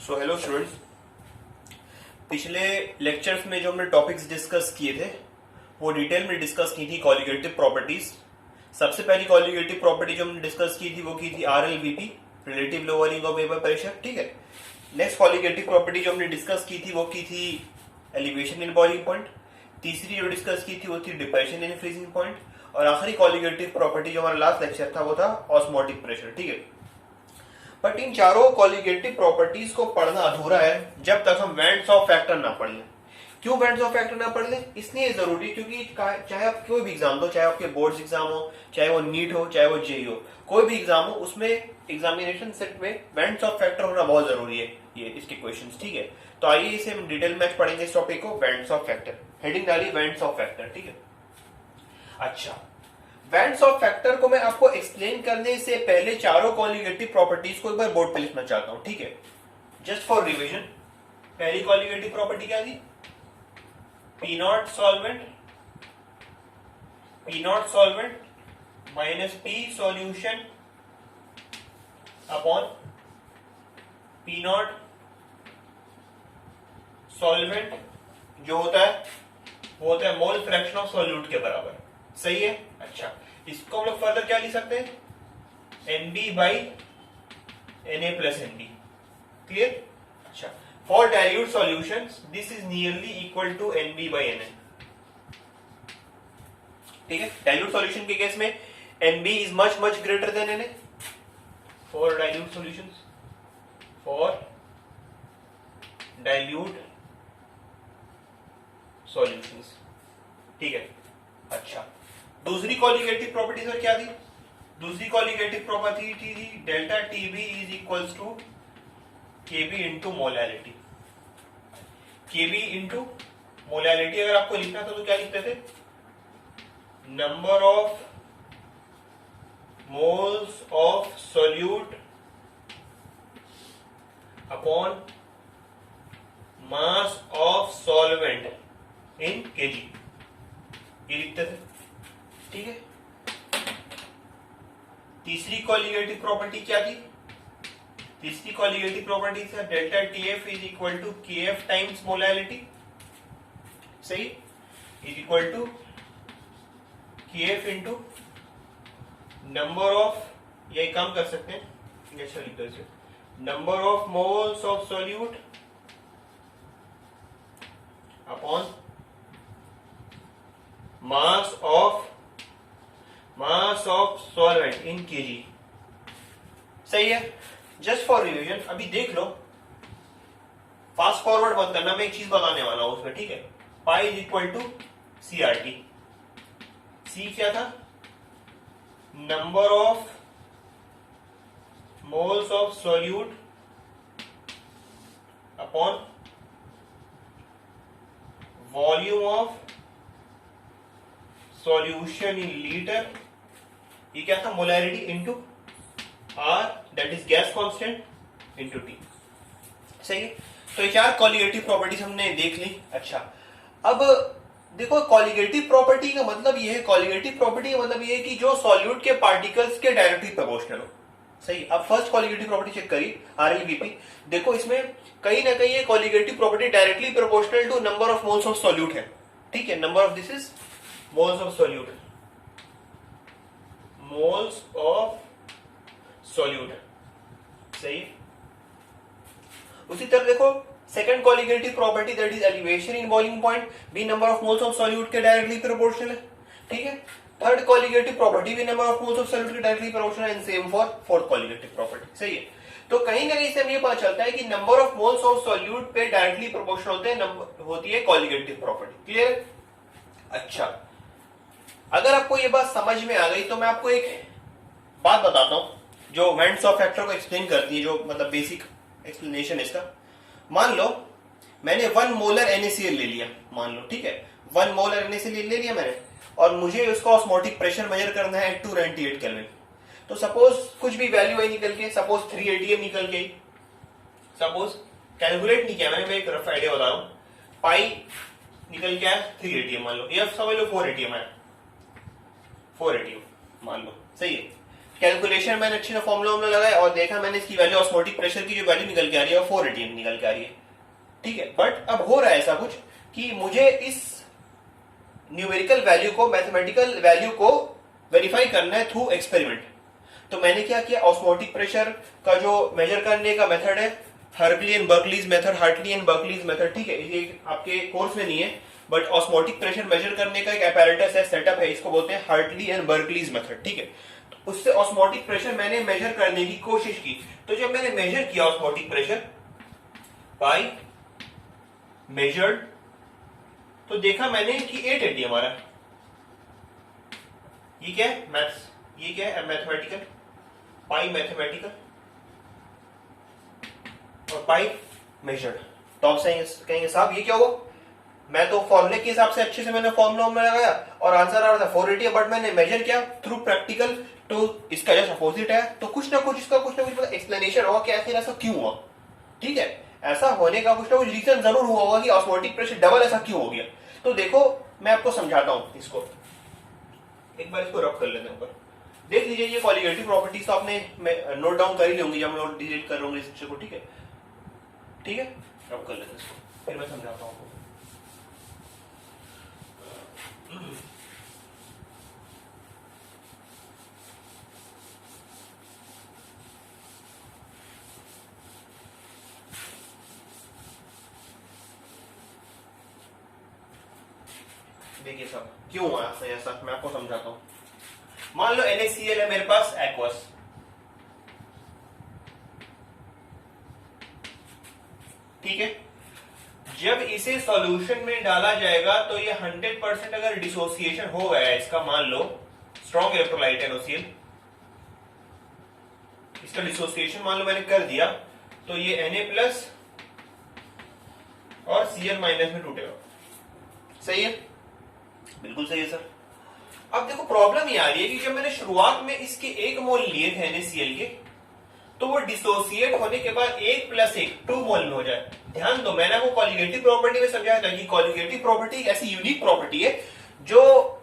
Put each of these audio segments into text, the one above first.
So hello students, पिछले lectures में जो हमने टॉपिक्स डिस्कस किए थे वो डिटेल में डिस्कस की थी कॉलिगेटिव प्रॉपर्टीज। सबसे पहली कॉलिगेटिव प्रॉपर्टी जो हमने डिस्कस की थी वो की थी RLVP, relative lowering of vapour pressure. ठीक है। नेक्स्ट कॉलिगेटिव प्रॉपर्टी जो हमने डिस्कस की थी वो की थी एलिवेशन इन बॉइलिंग पॉइंट। तीसरी जो डिस्कस की थी वो थी डिप्रेशन इन फ्रीजिंग पॉइंट। और आखिरी कॉलिगेटिव प्रॉपर्टी जो हमारा लास्ट लेक्चर था वो था ऑस्मोटिक प्रेशर। ठीक है। बट इन चारों कॉलिगेटिव प्रॉपर्टीज को पढ़ना अधूरा है जब तक हम वेंट्स ऑफ फैक्टर ना पढ़ लें। क्यों वेंट्स ऑफ फैक्टर ना पढ़ लें? इसलिए जरूरी क्योंकि चाहे आप कोई भी एग्जाम दो, चाहे आपके बोर्ड्स एग्जाम हो, चाहे वो नीट हो, चाहे वो जेई हो, कोई भी एग्जाम हो, उसमें एग्जामिनेशन सेट में वेंट्स ऑफ फैक्टर होना बहुत जरूरी है। ये इसके क्वेश्चंस। ठीक है। तो आइए इसे हम डिटेल में पढ़ेंगे इस टॉपिक को, वेंट्स ऑफ फैक्टर। हेडिंग डाली वेंट्स ऑफ फैक्टर। ठीक है। अच्छा, वेंट्स ऑफ फैक्टर को मैं आपको एक्सप्लेन करने से पहले चारों कॉलिगेटिव प्रॉपर्टीज को एक बार बोर्ड पे लिखना चाहता हूं। ठीक है। जस्ट फॉर रिवीजन, पहली कॉलिगेटिव प्रॉपर्टी क्या थी? P not solvent minus P solution upon P not solvent जो होता है वो होता है मोल फ्रैक्शन ऑफ सॉल्यूट के बराबर। सही है। अच्छा, इसको हम लोग फर्दर क्या लिख सकते हैं? NB by Na plus NB। Clear? अच्छा, for dilute solutions this is nearly equal to NB by Na। ठीक है। डाइल्यूट सॉल्यूशन के केस में NB is much much greater than Na। For dilute solutions, for dilute solutions. ठीक है। अच्छा, दूसरी colligative property sir क्या थी? दूसरी कॉलिगेटिव प्रॉपर्टी थी delta TB is equals to KB into molality. KB into molality अगर आपको लिखना था तो क्या लिखते थे? Number of moles of solute upon mass of solvent in kg, ये लिखते थे। ठीक है। तीसरी कॉलिगेटिव प्रॉपर्टी क्या थी? तीसरी कॉलिगेटिव प्रॉपर्टी था delta TF is equal to KF times molality. सही। Is equal to KF into number of, ये काम कर सकते हैं, अच्छा लिख दो इसे, number of moles of solute upon mass of solvent in kg। सही है। जस्ट फॉर रिवीजन अभी देख लो, फास्ट फॉरवर्ड मत करना, मैं एक चीज बताने वाला हूं उसमें। ठीक है। Pi is equal to CRT। C क्या था? Number of moles of solute upon volume of solution in litre. ये क्या था? Molarity into R that is gas constant into T। सही है। तो ये चार कॉलिगेटिव प्रॉपर्टीज हमने देख ली। अच्छा, अब देखो कॉलिगेटिव प्रॉपर्टी का मतलब ये है, कॉलिगेटिव प्रॉपर्टी का मतलब ये है कि जो सॉल्यूट के पार्टिकल्स के डायरेक्टली प्रोपोर्शनल हो। सही। अब फर्स्ट कॉलिगेटिव प्रॉपर्टी चेक करिए, RLVP। देखो इसमें कहीं ना कहीं ये colligative property directly proportional to number of moles of solute है। ठीक है। Number of this is moles of solute, moles of solute. सही। उसी तरह देखो second colligative property that is elevation in boiling point भी number of moles of solute के directly proportional है। ठीक है। थर्ड कॉलिगेटिव प्रॉपर्टी भी number of moles of solute के directly proportional and same for fourth colligative property. सही है। तो कहीं ना कहीं से हमें ये पता चलता है कि number of moles of solute पे डायरेक्टली प्रोपोर्शनल होती है कॉलिगेटिव प्रॉपर्टी। क्लियर? अच्छा, अगर आपको ये बात समझ में आ गई तो मैं आपको एक बात बताता हूं जो वेंट्स ऑफ फैक्टर को एक्सप्लेन करती है, जो मतलब बेसिक एक्सप्लेनेशन इसका। मान लो मैंने 1 मोलर NaCl ले लिया, मान लो। ठीक है। 1 मोलर NaCl ले लिया मैंने, और मुझे उसका ऑस्मोटिक प्रेशर मेजर करना है 298 केल्विन। तो सपोज कुछ भी वैल्यू आई निकल के, सपोज 3 ATM निकल गई, सपोज कैलकुलेट नहीं किया मैंने, मैं एक रफ आइडिया बता रहा हूं। पाई निकल के आया 3 ATM मान लो, या समझ लो 4 ATM है, 4 ATM मान लो। सही है। कैलकुलेशन मैंने अच्छे से फॉर्मूला में लगाया और देखा मैंने इसकी वैल्यू ऑस्मोटिक प्रेशर की जो वैल्यू निकल के आ रही है वो 4 atm निकल के आ रही है। ठीक है, बट अब हो रहा है ऐसा कुछ कि मुझे इस न्यूमेरिकल वैल्यू को, मैथमेटिकल वैल्यू को वेरीफाई करना है थ्रू एक्सपेरिमेंट। तो मैंने क्या किया, ऑस्मोटिक प्रेशर का जो मेजर करने का मेथड है Hartley and Berkeley's method, Hartley and Berkeley's method, ठीक है, ये आपके कोर्स में नहीं है बट ऑस्मोटिक प्रेशर मेजर करने का एक apparatus है, सेटअप है, इसको बोलते हैं हार्टली एंड बर्कलीज मेथड। ठीक है, तो उससे ऑस्मोटिक प्रेशर मैंने मेजर करने की कोशिश की। तो जब मैंने मेजर किया ऑस्मोटिक प्रेशर बाय मेजर्ड, तो देखा मैंने कि 8 atm आ रहा है। ये क्या है, मैथ्स, ये क्या है, मैथमेटिकल, पाई मैथमेटिकल और पाई मेजर्ड। तो आप कहेंगे साहब ये क्या हुआ, मैं तो फॉर्मूले के हिसाब से अच्छे से मैंने फॉर्मूला में लगाया और आंसर आ रहा था 480, बट मैंने मेजर किया थ्रू प्रैक्टिकल तो इसका जस्ट अपोजिट है। तो कुछ ना कुछ इसका कुछ ना कुछ एक्सप्लेनेशन होगा कि आखिर ऐसा क्यों हुआ। ठीक है, ऐसा होने का कुछ ना कुछ रीजन जरूर हुआ होगा कि ऑस्मोटिक प्रेशर डबल ऐसा क्यों हो गया। तो देखो मैं आपको समझाता हूं इसको, एक बार इसको रब कर लेते हैं ऊपर, देख लीजिए ये कॉलिगेटिव प्रॉपर्टीज तो आपने नोट डाउन कर ही लेंगे जब हम डिलीट कर रहे इस पिक्चर को। ठीक है, ठीक है, रब कर लेते हैं इसको, फिर मैं समझाता हूं आपको। देखिए सब क्यों हुआ ऐसा मैं आपको समझाता हूं। मान लो NaCl है मेरे पास एक्वस, ठीक है, जब इसे सॉल्यूशन में डाला जाएगा तो ये 100% अगर डिसोसिएशन हो गया है इसका, मान लो स्ट्रॉन्ग इलेक्ट्रोलाइट है NaCl, इसका डिसोसिएशन मान लो मैंने कर दिया, तो ये Na+ और Cl- में टूटेगा। सही है, बिल्कुल सही है सर। अब देखो प्रॉब्लम ये आ रही है कि जब मैंने शुरुआत में इसके 1 मोल लिए थे NaCl के, तो वो डिसोसिएट होने के बाद 1 + 1 2 मोल में हो जाए। ध्यान दो, मैंने आपको कॉलिगेटिव प्रॉपर्टी में समझाया था कि कॉलिगेटिव प्रॉपर्टी एक ऐसी यूनिक प्रॉपर्टी है जो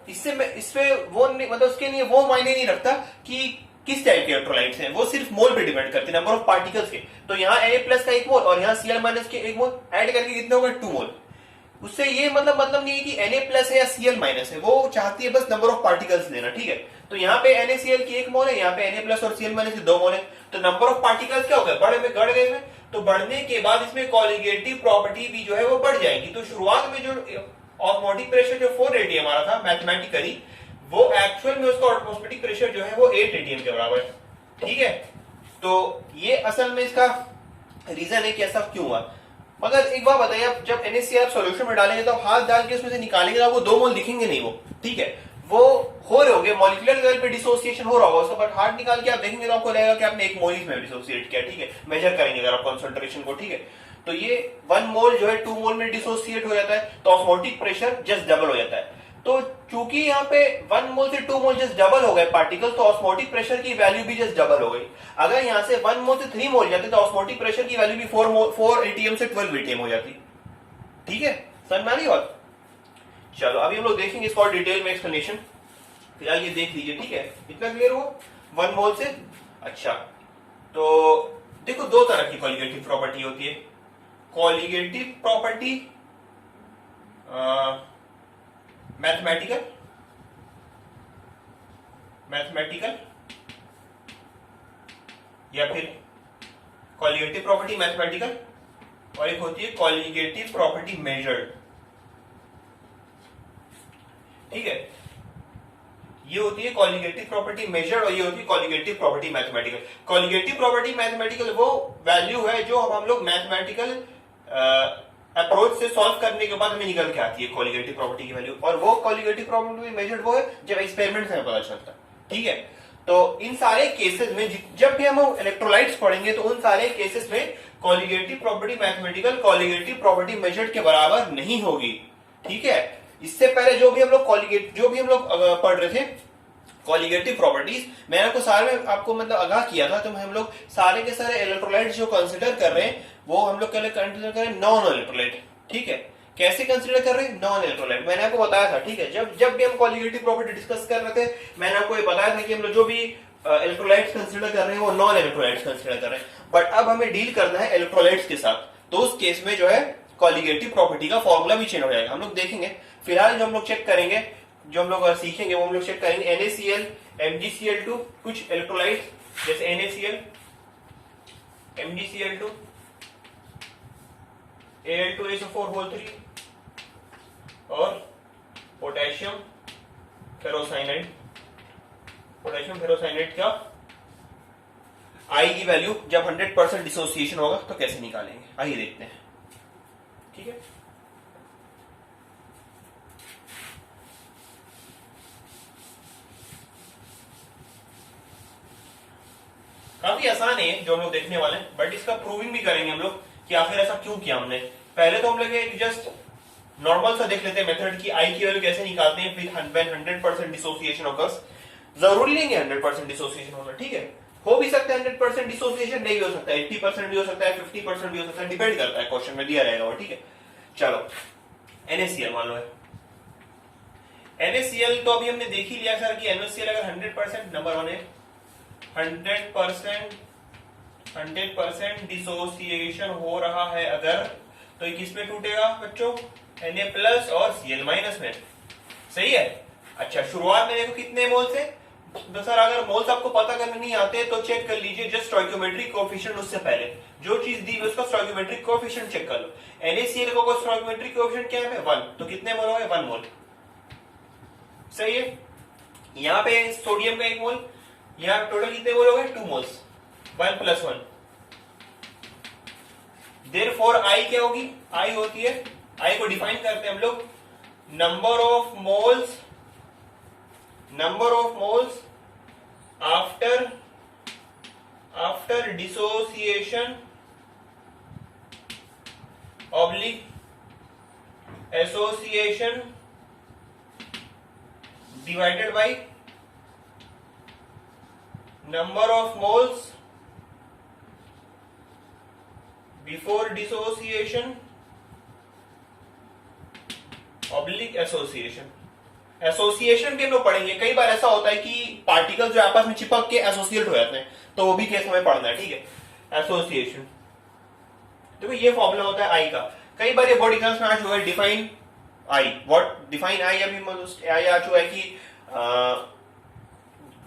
इससे वो मतलब उसके लिए वो मायने नहीं रखता कि किस टाइप के इलेक्ट्रोलाइट्स हैं, वो सिर्फ मोल पे डिपेंड करते हैं, नंबर ऑफ पार्टिकल्स के। तो यहाँ Na+ का 1 मोल और यहाँ Cl- के 1 मोल ऐड करके कितने होगा, 2 मोल। उससे ये मतलब नहीं है कि Na+ है या Cl- है, वो चाहती है बस नंबर ऑफ पार्टिकल्स लेना। ठीक है, तो यहाँ पे NaCl की 1 मोल है, यहाँ पे Na+ और Cl- की 2 मोल है, तो नंबर ऑफ पार्टिकल्स क्या हो गए, बढ़ गए में। तो बढ़ने के बाद इसमें कॉलिगेटिव प्रॉपर्टी भी जो है वो बढ़ जाएगी। तो शुरुआत में जो ऑस्मोटिक प्रेशर जो 4 atm आ रहा था मैथमेटिकली, वो एक्चुअल में उसका ऑस्मोटिक प्रेशर जो है वो 8 atm के बराबर है। ठीक है, तो ये असल में इसका रीजन है कि ऐसा क्यों हुआ। मगर एक बात बताइए, आप जब NaCl सॉल्यूशन में डालेंगे तो हाथ डाल के उसमें से निकालेंगे तो आपको 2 मोल दिखेंगे नहीं वो। ठीक है, वो हो रहे होंगे मॉलिक्यूलर लेवल पे डिसोसिएशन हो रहा होगा उसका, बट हाथ निकाल के आप देखेंगे तो आपको लगेगा कि आपने 1 मोल में डिसोसिएट किया। ठीक है, मेजर करेंगे अगर आप कंसंट्रेशन को। ठीक है, तो ये 1 मोल जो है 2 मोल में डिसोसिएट हो जाता है, तो ऑस्मोटिक प्रेशर जस्ट डबल हो जाता है। तो चूंकि यहाँ पे 1 मोल से 2 मोल जस्ट डबल हो गए पार्टिकल, तो ऑस्मोटिक प्रेशर की वैल्यू भी जस्ट डबल हो गई। अगर यहाँ से 1 मोल से 3 मोल जाते तो ऑस्मोटिक प्रेशर की वैल्यू भी 4 atm से 12 atm हो जाती। ठीक है, समझ में आ रही बात। चलो अभी हम लोग देखेंगे इसको और डिटेल में एक्सप्लेनेशन, फिलहाल ये देख लीजिए। ठीक है, इतना क्लियर हो 1 मोल से। अच्छा, तो देखो 2 तरह की कॉलिगेटिव प्रॉपर्टी होती है। कॉलिगेटिव प्रॉपर्टी मैथमेटिकल या फिर कॉलिगेटिव प्रॉपर्टी मैथमेटिकल, और एक होती है कॉलिगेटिव प्रॉपर्टी मेजर्ड। ठीक है, ये होती है कॉलिगेटिव प्रॉपर्टी मेजर्ड और ये होती है colligative property mathematical. Colligative property mathematical वो वैल्यू है जो हम लोग मैथमेटिकल अप्रोच से सॉल्व करने के बाद हमें निकल के आती है कॉलिगेटिव प्रॉपर्टी की वैल्यू, और वो कॉलिगेटिव प्रॉपर्टी मेजर्ड वो है जब एक्सपेरिमेंट से हमें पता चलता है। ठीक है, तो इन सारे केसेस में जब भी हम इलेक्ट्रोलाइट्स पढ़ेंगे तो उन सारे केसेस में colligative property mathematical colligative property measured के बराबर नहीं होगी। ठीक है, इससे पहले जो भी हम लोग पढ़ रहे थे कॉलिगेटिव प्रॉपर्टीज, मैंने आपको सारे में आपको मतलब आगाह किया था, तो हम लोग सारे के सारे इलेक्ट्रोलाइट्स जो कंसिडर कर रहे हैं वो हम लोग कंसिडर कर रहे हैं नॉन इलेक्ट्रोलाइट। ठीक है, कैसे कंसिडर कर रहे हैं, नॉन इलेक्ट्रोलाइट, मैंने आपको बताया था। ठीक है, जब भी हम कॉलिगेटिव प्रॉपर्टी डिस्कस कर रहे थे मैंने आपको ये बताया था कि हम लोग जो भी इलेक्ट्रोलाइट्स कंसिडर कर रहे हैं, वो नॉन इलेक्ट्रोलाइट्स कंसिडर कर रहे हैं, बट अब हमें डील करना है इलेक्ट्रोलाइट्स के साथ, तो उस केस में जो है कॉलिगेटिव प्रॉपर्टी का फॉर्मूला भी चेंज हो जाएगा, हम लोग देखेंगे। फिलहाल जो हम लोग चेक करेंगे, जो हम लोग सीखेंगे वो हम लोग चेक करेंगे NaCl, MgCl2, कुछ इलेक्ट्रोलाइट्स जैसे NaCl, MgCl2, Al2SO4 और पोटेशियम फेरोसाइनाइड। पोटेशियम फेरोसाइनाइड का आई की वैल्यू जब 100% डिसोसिएशन होगा तो कैसे निकालेंगे, आइए देखते हैं। ठीक है, काफी आसान है जो हम लोग देखने वाले हैं, बट इसका प्रूविंग भी करेंगे हम लोग कि आखिर ऐसा क्यों किया हमने। पहले तो हम लोग एक जस्ट नॉर्मल सा देख लेते हैं मेथड की आई की वैल्यू कैसे निकालते हैं फिर 100% डिसोसिएशन ऑकर्स। जरूरी नहीं है 100% डिसोसिएशन होना, ठीक है, हो भी सकता है 100% डिसोसिएशन, नहीं भी हो सकता है 80% भी हो सकता है, 50% भी हो सकता है, डिपेंड करता है, क्वेश्चन में दिया रहेगा वो। ठीक है, चलो NaCl मान लो है, NaCl तो अभी हमने देख ही लिया सर कि NaCl अगर 100% नंबर वन है 100% डिसोसिएशन हो रहा है अगर, तो ये किस में टूटेगा बच्चों, Na प्लस और Cl माइनस में, सही है। अच्छा, शुरुआत में देखो कितने मोल्स है, तो सर अगर मोल्स आपको पता करने नहीं आते तो चेक कर लीजिए जस्ट स्टोइकियोमेट्रिक कोएफिशिएंट, उससे पहले जो चीज दी है उसका स्टोइकियोमेट्रिक कोएफिशिएंट चेक कर लो। NaCl का स्टोइकियोमेट्रिक कोएफिशिएंट क्या है 1, तो कितने मोल हो गए 1 मोल, सही है। यहाँ पे सोडियम का 1 मोल, यहाँ टोटल कितने मोल हो गए 2 मोल्स, 1 + 1। देयरफॉर आई क्या होगी, आई होती है, आई को डिफाइन करते हैं हम लोग number of moles after dissociation oblique association divided by number of moles before dissociation oblique association. Association के हम लोग पढ़ेंगे, कई बार ऐसा होता है कि पार्टिकल जो आपस में चिपक के एसोसिएट हो जाते हैं, तो वो भी केस हमें पढ़ना है, ठीक है। एसोसिएशन, देखो ये फॉर्मूला होता है आई का, कई बार ये बोर्ड एग्जाम्स में आ चुका है, डिफाइन आई, व्हाट डिफाइन आई, अभी आई आ चुका है कि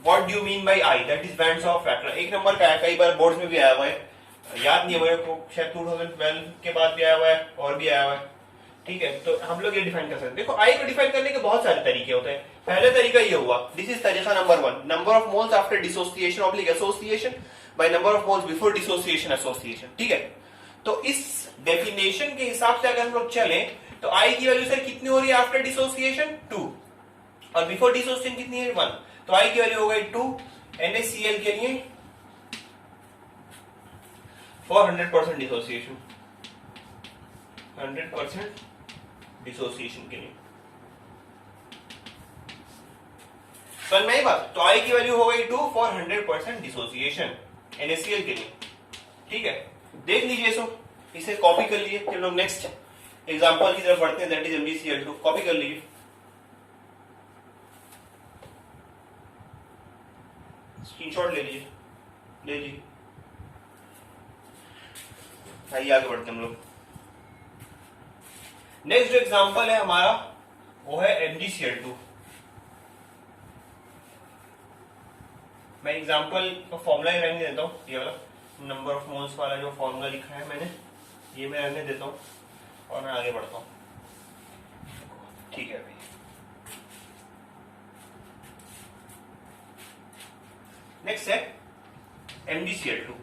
what do you mean by I, that is bands of factor, 1 number का है, कई बार बोर्ड्स में भी आया हुआ है, याद नहीं है मेरे को, शायद 2012 के बाद भी आया हुआ है और भी आया हुआ है, ठीक है। तो हम लोग ये डिफाइन कर सकते हैं। देखो आई को डिफाइन करने के बहुत सारे तरीके होते हैं, पहले तरीका ये हुआ, दिस इज तरीका number 1, number of moles after dissociation oblique association by number of moles before dissociation association, ठीक है। तो इस डेफिनेशन के हिसाब से अगर हम लोग चले तो आई की वैल्यू सर कितनी हो रही है आफ्टर डिसोसिएशन 2, और बिफोर डिसोसिएशन कितनी है 1, तो आई की वैल्यू हो गई 2। NaCl के लिए फॉर 100% डिसोसिएशन, 100% डिसोसिएशन के लिए समझ में आई बात, तो आई की वैल्यू हो गई 2 फॉर 100% डिसोसिएशन NaCl के लिए, ठीक है। देख लीजिए इसको, इसे कॉपी कर लीजिए, हम लोग नेक्स्ट एग्जांपल की तरफ बढ़ते हैं, दैट इज MgCl2, कॉपी कर लीजिए, स्क्रीनशॉट ले लीजिए, आइए आगे बढ़ते हैं हम लोग। नेक्स्ट जो एग्जांपल है हमारा वो है MgCl2। मैं एग्जांपल का फॉर्मूला ही रहने देता हूं, ये वाला नंबर ऑफ मोल्स वाला जो फॉर्मूला लिखा है मैंने, ये मैं रहने देता हूं और मैं आगे बढ़ता हूं, ठीक है भाई। नेक्स्ट है MgCl2।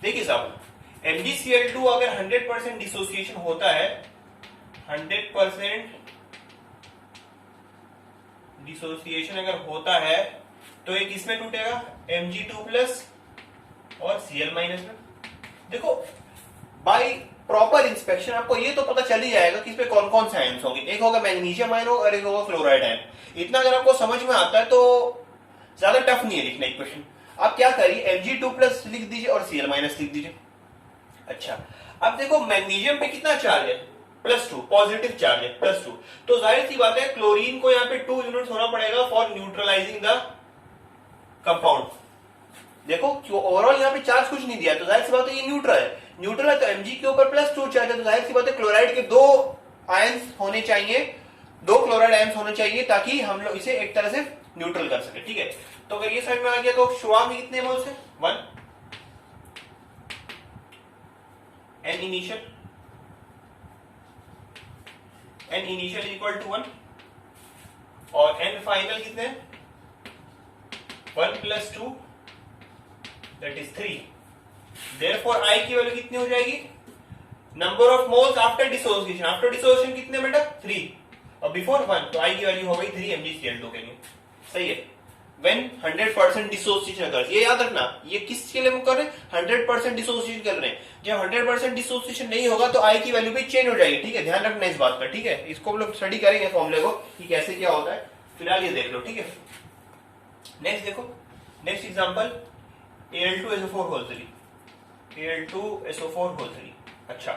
देखिए साहब, MgCl2 अगर 100% डिसोसिएशन होता है, 100% डिसोसिएशन अगर होता है तो ये किसमें टूटेगा, Mg2+ और Cl- में। देखो बाय प्रॉपर इंस्पेक्शन आपको ये तो पता चल ही जाएगा कि इसमें कौन कौन से आयन्स होंगे, एक होगा मैग्नीशियम आयन और एक होगा क्लोराइड आयन। इतना अगर आपको समझ में आता है तो ज्यादा टफ नहीं है लिखना इक्वेशन। आप क्या करिए, Mg2+ लिख दीजिए और Cl- लिख दीजिए। अच्छा, अब देखो मैग्नीशियम पे कितना चार्ज है, +2, पॉजिटिव चार्ज है +2, तो जाहिर सी बात है क्लोरीन को यहाँ पे 2 यूनिट्स होना पड़ेगा फॉर न्यूट्रलाइजिंग द कंपाउंड। देखो ओवरऑल यहाँ पे चार्ज कुछ नहीं दिया, तो जाहिर सी बात है ये न्यूट्रल है, न्यूट्रल है तो Mg के ऊपर +2 चार्ज है, तो जाहिर सी बात है क्लोराइड के 2 आयंस होने चाहिए, 2 क्लोराइड आयंस होने चाहिए ताकि हम लोग इसे एक तरह से न्यूट्रल कर सके। ठीक है, तो अगर ये समझ में आ गया तो शुरुआत में कितने मोल्स है 1, N initial is equal to 1 और N फाइनल कितने 1 + 2 दैट इज 3। देयरफॉर I की वैल्यू कितनी हो जाएगी, number of moles after dissociation कितने बेटा 3 और बिफोर 1, तो I की वैल्यू हो गई 3 MgCl2 के लिए। सही है, when 100% डिसोसिएशन occurs, ये याद रखना, ये किसके लिए हम कर रहे हैं 100% डिसोसिएशन कर रहे हैं, जब 100% डिसोसिएशन नहीं होगा तो I की वैल्यू भी चेंज हो जाएगी। ठीक है, ध्यान रखना इस बात का। ठीक है, इसको हम लोग स्टडी करेंगे फॉर्मूले को कि कैसे क्या होता है, फिलहाल ये देख लो। ठीक है, नेक्स्ट देखो, नेक्स्ट एग्जांपल Al2SO4 Al2SO4। अच्छा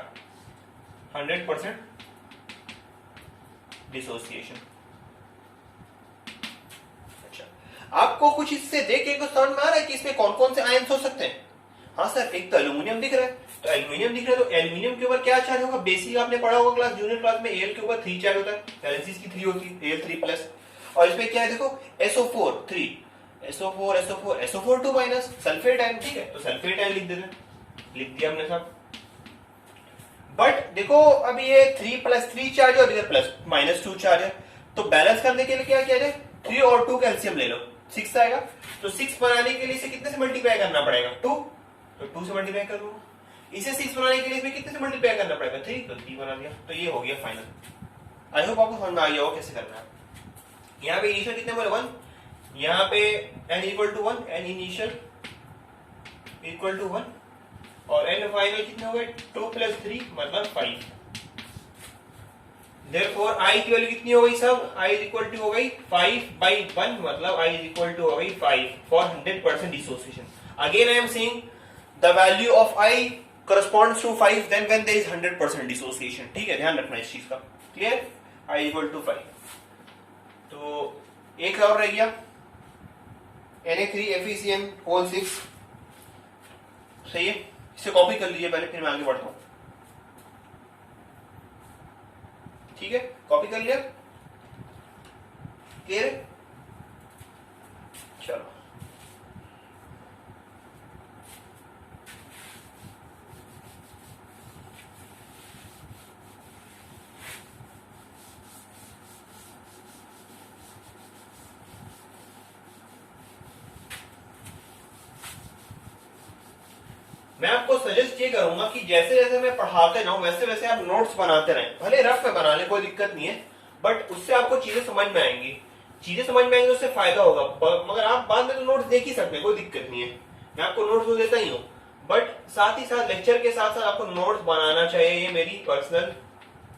100% डिसोसिएशन। अच्छा, आपको कुछ इससे देख के समझ में आ रहा है कि इसमें कौन कौन से आयंस हो सकते हैं? हाँ सर, एक तो एल्यूमिनियम दिख रहा है, तो एल्यूमिनियम दिख रहा है तो एल्यूमिनियम के ऊपर क्या चार्ज होगा, बेसिक आपने पढ़ा होगा क्लास जूनियर क्लास में, Al के ऊपर 3 चार्ज होता है, वैलेंसी इसकी 3 होती है, Al3+, और इसमें क्या है देखो SO4 3, SO4 2- सल्फेट आयन। ठीक है, तो सल्फेट आयन लिख देते हैं, लिख दिया हमने सब। बट देखो अब ये 3+3 चार्ज है और इधर +-2 चार्ज है, तो बैलेंस करने के लिए क्या किया जाए, 3 और 2 कैल्शियम ले लो, 6 आएगा, तो 6 बनाने के लिए इसे कितने से मल्टीप्लाई करना पड़ेगा 2, तो 2 से मल्टीप्लाई कर दूंगा, इसे 6 बनाने के लिए इसमें कितने से मल्टीप्लाई करना पड़ेगा 3, तो 3 बना दिया, तो ये हो गया फाइनल। आई होप आपको समझ में आ गया हो कैसे करना है। यहाँ पे इनिशियल कितने बोले 1, यहाँ पे n = 1, n इनिशियल = 1 और n फाइनल कितने हो गए 2 + 3 मतलब 5। देयरफॉर I की वैल्यू कितनी हो गई सब, I = हो गई 5/1 मतलब I = हो गई 5 for 100% dissociation. Again I am saying the value of I corresponds to 5 then when there is 100% dissociation. ठीक है, ध्यान रखना इस चीज का। Clear, I = 5। तो एक और रह गया Na3FeCN6। सही है, इसे कॉपी कर लीजिए पहले, फिर मैं आगे बढ़ता हूं। ठीक है, कॉपी कर लिया, क्लियर है, चलो। मैं आपको सजेस्ट ये करूंगा कि जैसे जैसे मैं पढ़ाते जाऊं वैसे वैसे आप नोट्स बनाते रहें, भले रफ में बना लें कोई दिक्कत नहीं है, बट उससे आपको चीजें समझ में आएंगी, तो उससे फायदा होगा। मगर आप बाद में तो नोट्स देख ही सकते हैं, कोई दिक्कत नहीं है, मैं आपको नोट्स तो देता ही हूँ, बट साथ ही साथ लेक्चर के साथ साथ आपको नोट्स बनाना चाहिए, ये मेरी पर्सनल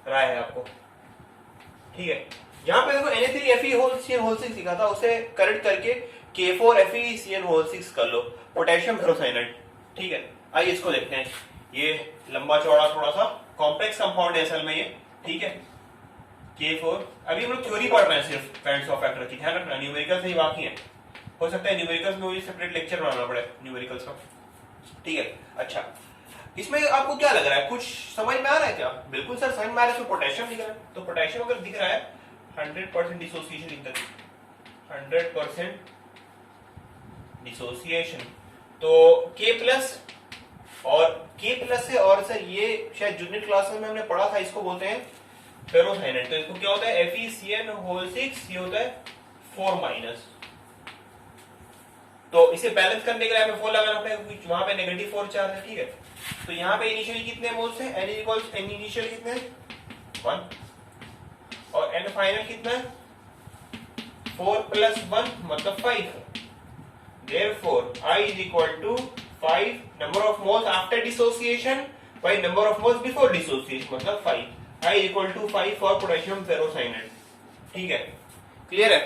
राय है आपको। ठीक है, जहां पे देखो Na3FeCN6 लिखा था उसे करेक्ट करके K4FeCN6 कर लो, पोटेशियम फेरोसाइनाइड। ठीक है, आइए इसको देखते हैं, ये लंबा चौड़ा थोड़ा सा कॉम्प्लेक्स कंपाउंड है असल में ये। ठीक है, K4, अभी हम लोग थ्योरी पढ़ रहे हैं सिर्फ काइंड्स ऑफ फैक्टर की, ध्यान रखना न्यूमेरिकल से ही बाकी है, हो सकता है न्यूमेरिकल्स में सेपरेट लेक्चर बनाना पड़े न्यूमेरिकल्स का। ठीक है, अच्छा इसमें आपको क्या लग रहा है, कुछ समझ में आ रहा है क्या? बिल्कुल सर समझ में आ रहा है, इसमें पोटेशियम दिख रहा है, तो पोटेशियम अगर दिख रहा है 100% डिसोसिएशन लिख देते, 100% डिसोसिएशन, तो K+ और K+ है, और सर ये शायद जूनियर क्लास में हमने पढ़ा था, इसको बोलते हैं फेरोसाइनाइड, तो इसको क्या होता है FeCN6, ये होता है 4-, तो इसे बैलेंस करने के लिए हमें 4 लगाना पड़ेगा क्योंकि वहां पे -4 चार्ज है। ठीक है, तो यहाँ पे इनिशियली कितने मोल्स हैं, N इनिशियल कितने 1 और N फाइनल कितना है 4 + 1 मतलब 5। Therefore I = 5 number of moles after dissociation by number of moles before dissociation मतलब 5। I = 5 for potassium ferrocyanide। ठीक है, क्लियर है?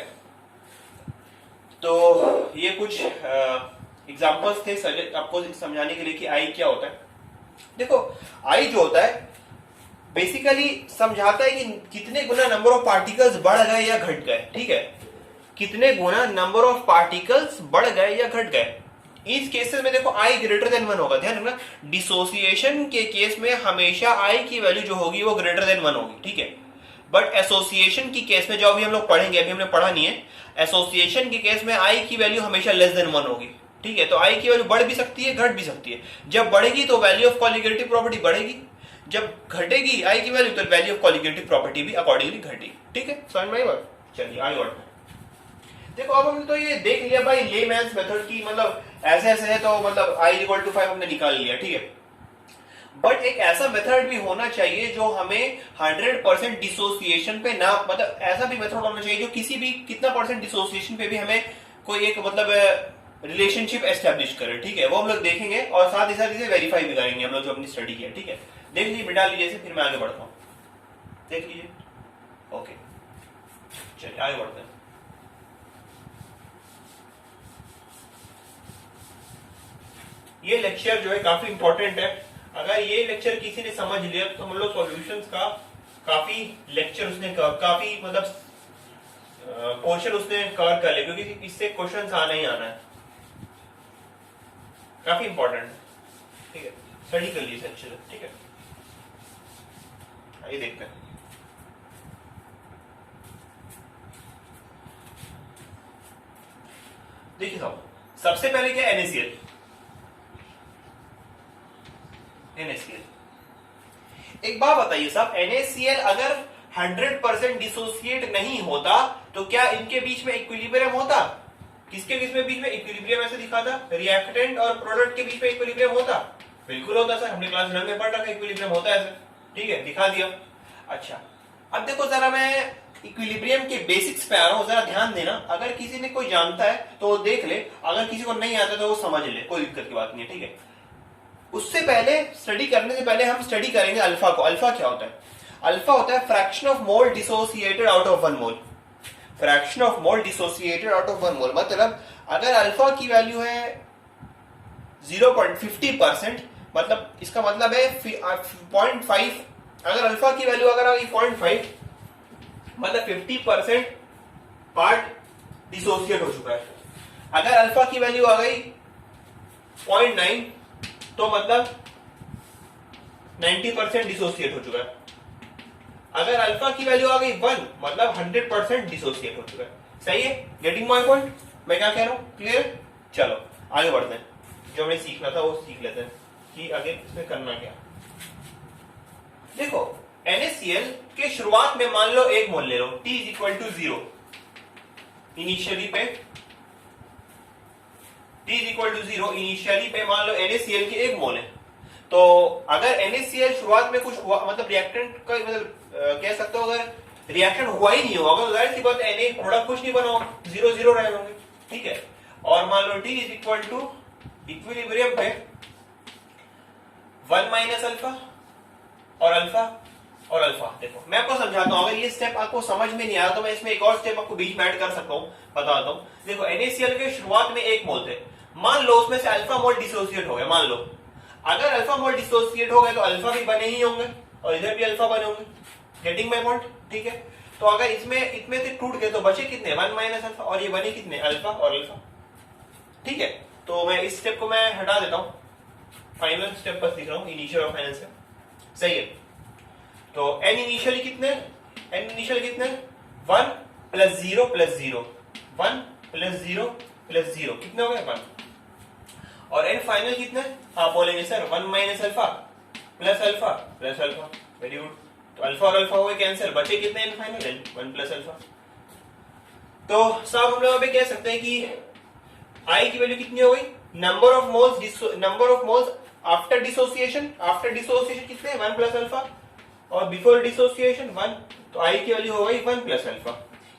तो ये कुछ एग्जांपल्स थे आपको समझाने के लिए कि I क्या होता है। देखो I जो होता है बेसिकली समझाता है कि कितने गुना नंबर ऑफ पार्टिकल्स बढ़ गए या घट गए, ठीक है, कितने गुना नंबर ऑफ पार्टिकल्स बढ़ गए या घट गए। इस केसेस में देखो i ग्रेटर देन 1 होगा, ध्यान रखना, डिसोसिएशन के केस में हमेशा i की वैल्यू जो होगी वो ग्रेटर देन 1 होगी, ठीक है। बट एसोसिएशन की केस में जो अभी हम लोग पढ़ेंगे, अभी हमने पढ़ा नहीं है, एसोसिएशन के केस में i की वैल्यू हमेशा लेस देन 1 होगी, ठीक है। तो i की वैल्यू बढ़ भी सकती है, घट भी सकती है। जब बढ़ेगी तो वैल्यू ऑफ कॉलिगेटिव प्रॉपर्टी बढ़ेगी, जब घटेगी i की वैल्यू तो वैल्यू ऑफ कॉलिगेटिव प्रॉपर्टी भी अकॉर्डिंगली घटेगी, ठीक है। समझ में आई बात? चलिए आगे बढ़ते हैं। देखो अब हमने तो ये देख लिया भाई लेमैन्स मेथड की, मतलब ऐसे ऐसे है तो मतलब i इक्वल टू 5 हमने निकाल लिया, ठीक है। बट एक ऐसा मेथड भी होना चाहिए जो हमें 100% डिसोसिएशन पे ना, मतलब ऐसा भी मेथड होना चाहिए जो किसी भी कितना परसेंट डिसोसिएशन पे भी हमें कोई एक मतलब रिलेशनशिप एस्टेब्लिश करे, ठीक है। वो हम लोग देखेंगे और साथ ही साथ इसे वेरीफाई भी करेंगे हम लोग जो अपनी स्टडी किया, ठीक है। देख लीजिए, मिटा लीजिए इसे, फिर मैं आगे बढ़ता हूँ, देख लीजिए। ओके चलिए आगे बढ़ते हैं। ये लेक्चर जो है काफी इंपॉर्टेंट है। अगर ये लेक्चर किसी ने समझ लिया तो हम लोग सॉल्यूशंस का काफी लेक्चर उसने काफी मतलब पोर्शन उसने कवर कर लिया, क्योंकि इससे क्वेश्चंस आना ही आना है, काफी इंपॉर्टेंट है, ठीक है। स्टडी कर लीजिए अच्छे से, ठीक है। आइए देखते हैं। देखिए साहब, सबसे पहले क्या NaCl। एक बात बताइए साहब, NaCl अगर 100% डिसोसिएट नहीं होता तो क्या इनके बीच में इक्विलिब्रियम होता? किसके बीच में इक्विलिब्रियम ऐसे दिखा था? रिएक्टेंट और प्रोडक्ट के बीच में इक्विलिब्रियम होता? बिल्कुल होता सर, हमने क्लास 11 में पढ़ रखा है इक्विलिब्रियम होता है ऐसे, ठीक है, दिखा दिया। अच्छा अब देखो जरा, मैं इक्विलिब्रियम के बेसिक्स पे आ रहा हूं, जरा ध्यान देना। अगर किसी ने कोई जानता है तो वो देख ले, अगर किसी को नहीं आता तो वो समझ ले, कोई दिक्कत की बात नहीं है, ठीक है। उससे पहले स्टडी करने से पहले हम स्टडी करेंगे अल्फा को। अल्फा क्या होता है? अल्फा होता है fraction of mole dissociated out of 1 mole. Fraction of mole dissociated out of 1 मोल मतलब अगर अल्फा की वैल्यू है 0.50%, मतलब इसका मतलब है 0.5, अगर अल्फा की वैल्यू अगर आ गई 0.5 मतलब 50% पार्ट डिसोसिएट हो चुका है। अगर अल्फा की वैल्यू आ गई 0.9 तो मतलब 90% डिसोसिएट हो चुका है। अगर अल्फा की वैल्यू आ गई 1 मतलब 100% डिसोसिएट हो चुका है। सही है? Getting my point? मैं क्या कह रहा हूं? क्लियर? चलो आगे बढ़ते हैं, जो हमें सीखना था वो सीख लेते हैं कि आगे इसमें करना क्या। देखो NaCl के शुरुआत में मान लो 1 मोल ले लो, T = 0 इनिशियली पे, T = 0 इनिशियली पे मान लो NaCl के 1 मोल है। तो अगर NaCl शुरुआत में कुछ हुआ, मतलब रिएक्टेंट का मतलब कह सकते हो, अगर रिएक्शन हुआ ही नहीं होगा तो जाहिर सी बात है Na प्रोडक्ट कुछ नहीं बना होगा, 0 रहे होंगे, ठीक है। और मान लो T = इक्विलिब्रियम पे 1 - अल्फा और अल्फा। देखो मैं आपको समझाता हूं, अगर ये स्टेप आपको समझ में नहीं आया तो मैं इसमें एक और स्टेप आपको बीच में ऐड कर सकता हूं, बताता हूं। देखो NaCl के शुरुआत में 1 मोल थे, मान लो उसमें से अल्फा मोल डिसोसिएट हो गया। मान लो अगर अल्फा मोल डिसोसिएट हो गए तो अल्फा भी बने ही होंगे और इधर भी अल्फा बने होंगे। Getting my point? ठीक है। तो अगर इसमें से टूट गए तो बचे कितने? 1 - अल्फा, और ये बने कितने? अल्फा और अल्फा, ठीक है। तो मैं इस स्टेप को मैं हटा देता हूं, फाइनल स्टेप बस लिख रहा हूं, इनिशियल और फाइनल से। सही है। तो n इनिशियली कितने? 1 + 0 + 0, 1 + 0 + 0 कितने हो गए? 1। और n फाइनल कितने? आप बोलेंगे sir 1 - alpha plus alpha. Very good. तो अल्फा और अल्फा हो गए कैंसिल, बचे कितने n फाइनल? 1 + अल्फा। तो साहब हम लोग कह सकते हैं कि I की वैल्यू कितनी हो गई? Number of moles after dissociation कितने? 1 + अल्फा, और बिफोर डिसोसिएशन 1, तो I की वैल्यू हो गई 1 + अल्फा।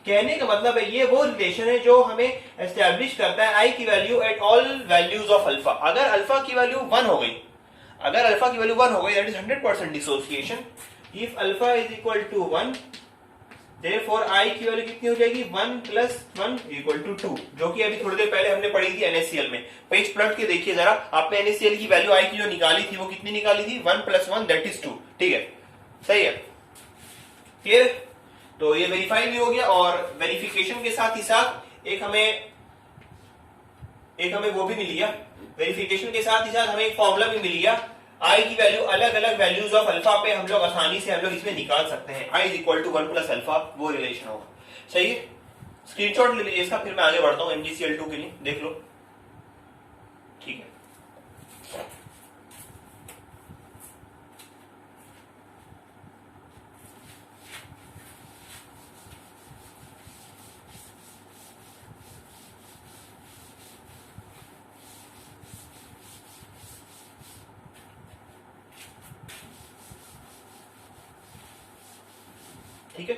कहने का मतलब है ये वो रिलेशन है जो हमें एस्टेब्लिश करता है I की value at all values of alpha. अगर अल्फा की वैल्यू 1 हो गई, that is 100% dissociation. If alpha = 1, therefore I की वैल्यू कितनी हो जाएगी? 1 + 1 = 2, जो कि अभी थोड़ी देर पहले हमने पढ़ी थी NaCl में। पेज पलट के देखिए जरा, आपने NaCl की वैल्यू I की जो निकाली थी वो कितनी निकाली थी? 1 + 1 दैट इज 2, ठीक है। सही है, क्लियर। तो ये वेरीफाई भी हो गया, और वेरिफिकेशन के साथ ही साथ एक हमें वो भी मिल गया, वेरिफिकेशन के साथ ही साथ हमें एक फॉर्मूला भी मिल गया। आई की वैल्यू अलग अलग वैल्यूज ऑफ अल्फा पे हम लोग आसानी से इसमें निकाल सकते हैं। I is equal to 1 plus alpha, वो रिलेशन होगा। सही है, स्क्रीनशॉट ले लीजिए इसका, फिर मैं आगे बढ़ता हूं MgCl2 के लिए, देख लो। ठीक है, ठीक है।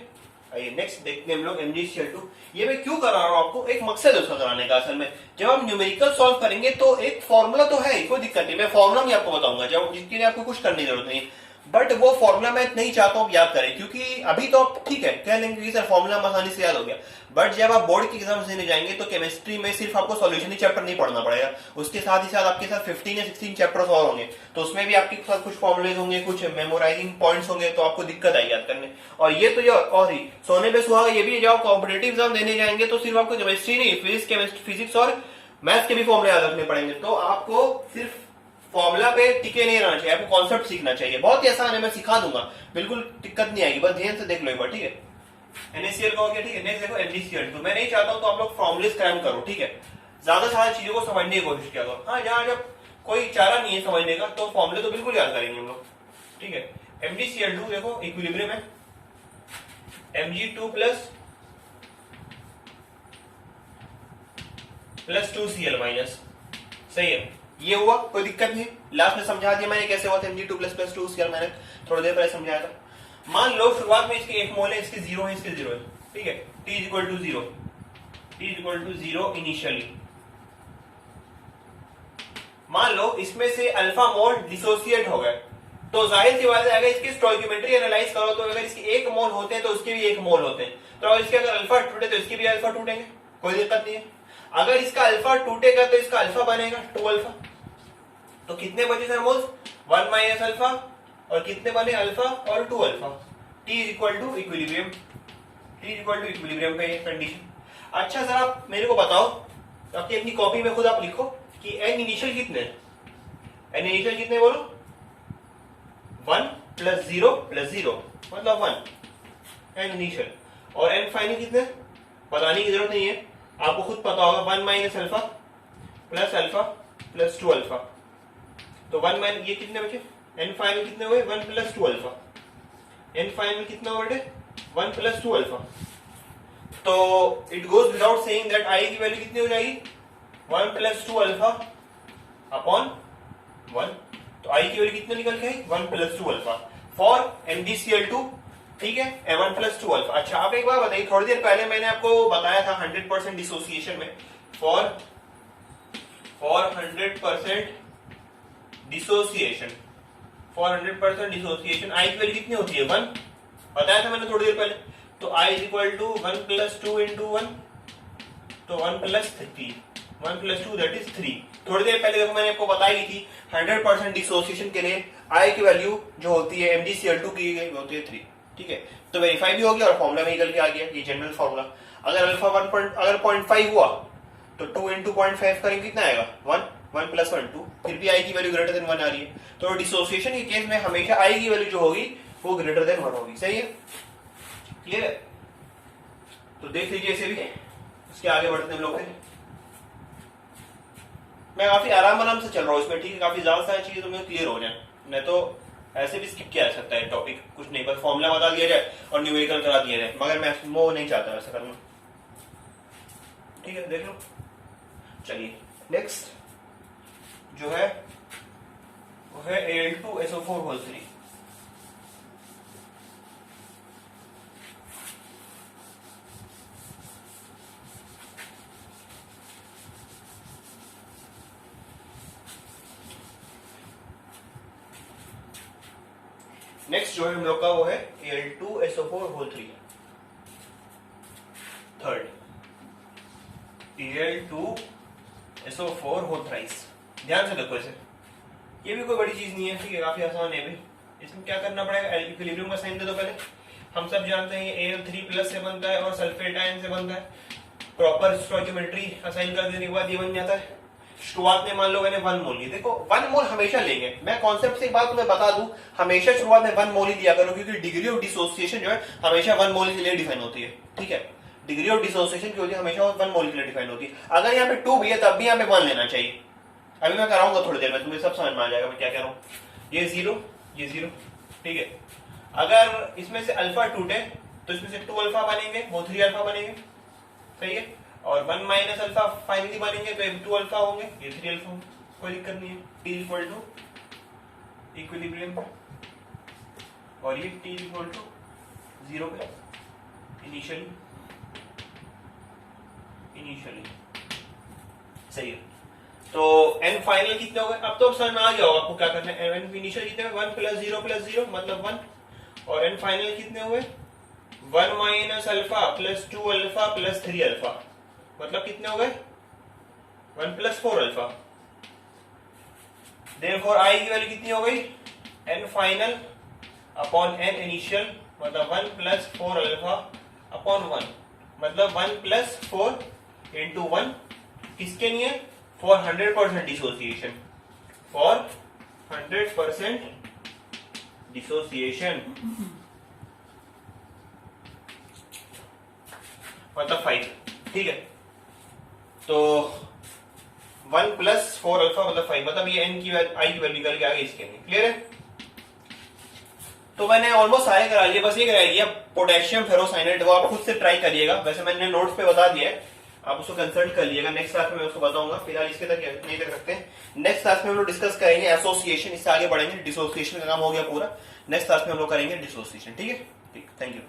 आइए नेक्स्ट देखते हैं हम लोग MgCl2। ये मैं क्यों करा रहा हूं आपको, एक मकसद है उसका कराने का। असल में जब हम न्यूमेरिकल सॉल्व करेंगे तो एक फॉर्मूला तो है, कोई दिक्कत नहीं, मैं फॉर्मूला भी आपको बताऊंगा जब, जिसके लिए आपको कुछ करने की जरूरत नहीं। बट वो फॉर्मूला मैं नहीं चाहता हूं याद करें, क्योंकि अभी तो आप ठीक है कह लेंगे कि सर फॉर्मूला आसानी से याद हो गया, बट जब आप बोर्ड की एग्जाम देने जाएंगे तो केमिस्ट्री में सिर्फ आपको सॉल्यूशन ही चैप्टर नहीं पढ़ना पड़ेगा, उसके साथ ही साथ आपके साथ 15 या 16 चैप्टर्स और होंगे, तो उसमें भी आपके साथ कुछ फॉर्मुलेज होंगे, कुछ मेमोराइजिंग पॉइंट्स होंगे, तो आपको दिक्कत आएगी याद करने। और ये तो और ही सोने पे सुहागा, ये भी जब कॉम्पिटेटिव एग्जाम देने जाएंगे तो सिर्फ आपको केमिस्ट्री नहीं, फिजिक्स और मैथ्स के भी फॉर्मुले याद रखने पड़ेंगे, तो आपको सिर्फ फॉर्मूला पे टिके नहीं रहना चाहिए, आपको कॉन्सेप्ट सीखना चाहिए। बहुत ही आसान है, मैं सिखा दूंगा, बिल्कुल दिक्कत नहीं आएगी, बस ध्यान से देख लो एक बार, ठीक है। NaCl का हो गया, ठीक है। नेक्स्ट देखो MgCl2। मैं नहीं चाहता हूं तो आप लोग फॉर्मुले क्रैम करो, ठीक है, ज्यादा से ज्यादा चीजों को समझने की कोशिश किया करो। हाँ, जहां जब कोई चारा नहीं है समझने का तो फॉर्मुले तो बिल्कुल याद करेंगे हम लोग, ठीक है। MgCl2 देखो इक्विलिब्रियम है, Mg2 प्लस 2Cl माइनस, सही है, ये हुआ, कोई दिक्कत नहीं। लास्ट में समझा दिया मैंने कैसे हुआ था Mg2 प्लस 2Cl, मैंने थोड़ी देर पहले समझाया था। मान लो शुरुआत में इसके 1 मोल है, इसके 0 है, इसके 0 है, ठीक है। T equal to 0, T equal to 0 initially. मान लो इसमें से अल्फा मोल डिसोसिएट हो गए, तो जाहिर सी बात है अगर इसकी स्टोइकियोमेट्री एनालाइज करो तो अगर इसके 1 मोल होते हैं तो उसके भी 1 मोल होते हैं, तो अगर इसके अगर अल्फा टूटे तो इसके भी अल्फा टूटेंगे, कोई दिक्कत नहीं है। अगर इसका अल्फा टूटेगा तो इसका अल्फा बनेगा 2 अल्फा, तो कितने बचे सर मोल्स, 1 माइनस अल्फा, और कितने बने अल्फा और 2 alpha. T is equal to equilibrium, T is equal to equilibrium पे कंडीशन। अच्छा सर आप मेरे को बताओ, अपनी अपनी कॉपी में खुद आप लिखो कि n इनिशियल कितने, n इनिशियल कितने बोलो, 1 प्लस 0 प्लस 0 मतलब 1 n इनिशियल, और n फाइनल कितने बताने की जरूरत नहीं है, आपको खुद पता होगा, 1 माइनस अल्फा प्लस 2 अल्फा, तो 1 माइनस ये कितने बचे, n फाइनल कितने हुए, 1 प्लस 2 अल्फा, n फाइनल कितना हुआ बेटे, 1 प्लस 2 अल्फा। तो it goes without saying that I की वैल्यू कितनी हो जाएगी, 1 प्लस 2 अल्फा अपॉन 1, तो आई की वैल्यू कितनी निकल के आई, 1 प्लस 2 अल्फा फॉर MgCl2, ठीक है, 1 प्लस 2 अल्फा। अच्छा आप एक बार बताइए, थोड़ी देर पहले मैंने आपको बताया था 100% डिसोसिएशन में, फॉर 100% डिसोसिएशन, फॉर 100% डिसोसिएशन आई की वैल्यू कितनी होती है, 1, बताया था मैंने थोड़ी देर पहले। तो i is equal to 1 plus 2 into 1, तो 1 प्लस 3, 1 प्लस 2 दैट इज 3। थोड़ी देर पहले देखो मैंने आपको बताई थी 100% डिसोसिएशन के लिए आई की वैल्यू जो होती है MgCl2 की होती है 3, ठीक है। तो वेरीफाई भी हो गया और फॉर्मूला में निकल के आ गया, ये जनरल फॉर्मूला। अगर अल्फा 0.5 हुआ तो 2 इंटू 0.5 करेंगे कितना आएगा, 1 प्लस 1 2, फिर भी आई की वैल्यू ग्रेटर देन 1 आ रही है, तो डिसोसिएशन के केस में हमेशा आई की वैल्यू जो होगी वो ग्रेटर देन 1 होगी, सही है, क्लियर है। तो देख लीजिए इसे भी, इसके आगे बढ़ते हैं हम लोग। फिर मैं काफी आराम से चल रहा हूँ इसमें, ठीक है, काफी ज्यादा सारी चीजें तुम्हें क्लियर हो जाए, नहीं तो ऐसे भी स्किप किया जा सकता है टॉपिक, कुछ नहीं, बस फॉर्मूला बता दिया जाए और न्यूमेरिकल करा दिया जाए, मगर मैं वो नहीं चाहता ऐसा करना, ठीक है, देख लो। चलिए नेक्स्ट जो है वो है Al2SO4 3। नेक्स्ट जो है हम लोग का वो है Al2SO4 थर्ड, Al2SO4 ध्यान से देखो इसे, ये भी कोई बड़ी चीज नहीं है, ठीक है, काफी आसान है भी, इसमें क्या करना पड़ेगा, इक्विलिब्रियम का साइन दे दो पहले। हम सब जानते हैं ये Al3+ से बनता है और सल्फेट आयन से बनता है। प्रॉपर स्टोइकियोमेट्री असाइन कर देने के बाद ये बन जाता है। शुरुआत में मान लो मैंने 1 मोल लिया, देखो 1 मोल हमेशा लेंगे, मैं कॉन्सेप्ट से एक बात तुम्हें बता दूं, हमेशा शुरुआत में 1 मोल ही लिया करो, क्योंकि डिग्री ऑफ डिसोसिएशन जो है हमेशा 1 मोल के लिए डिफाइन होती है, ठीक है। डिग्री ऑफ डिसोसिएशन की होती है हमेशा 1 मोल के लिए डिफाइन होती है। अगर यहाँ पे 2 भी है तब भी यहाँ पे 1 लेना चाहिए। अभी मैं कराऊंगा थोड़ी देर में, तुम्हें सब समझ में आ जाएगा मैं क्या कह रहा हूँ। ये 0 ये 0, ठीक है। अगर इसमें से अल्फा टूटे तो इसमें से 2 अल्फा बनेंगे, वो 3 अल्फा बनेंगे, सही है। और 1 माइनस अल्फा फाइनली बनेंगे तो ये 2 अल्फा होंगे, ये 3 अल्फा होंगे, कोई दिक्कत नहीं है। T इक्वल टू इक्विलिब्रियम और ये T इक्वल टू 0 पे इनिशियली सही है। तो n फाइनल कितने हो गए, अब तो समझ में आ गया होगा आपको क्या करना है। n इनिशियल कितने हुए, 1 + 0 + 0 मतलब 1, और n फाइनल कितने हुए, 1 minus alpha plus 2 alpha plus 3 alpha मतलब कितने हो गए, 1 + 4 अल्फा। देयरफॉर i की वैल्यू कितनी हो गई, n final upon n initial मतलब 1 + 4 अल्फा अपॉन 1 मतलब 1 + 4 into 1 किसके लिए, फॉर 100% डिसोसिएशन, फॉर 100% डिसोसिएशन मतलब 5, ठीक है। तो 1 + 4 अल्फा मतलब 5, मतलब ये n की i की वैल्यू निकल के आ गई इसके लिए, क्लियर है। तो मैंने ऑलमोस्ट सारे करा लिए, बस ये करा दिया पोटेशियम फेरोसाइनेट, वो आप खुद से ट्राई करिएगा, वैसे मैंने नोट्स पे बता दिया है, आप उसको कंसल्ट कर लिएगा। नेक्स्ट क्लास में मैं उसको बताऊंगा, फिलहाल इसके तक नहीं कर सकते। नेक्स्ट क्लास में हम लोग डिस्कस करेंगे एसोसिएशन, इससे आगे बढ़ेंगे, डिसोसिएशन का काम हो गया पूरा, नेक्स्ट क्लास में हम लोग करेंगे डिसोसिएशन, ठीक है। ठीक, थैंक यू।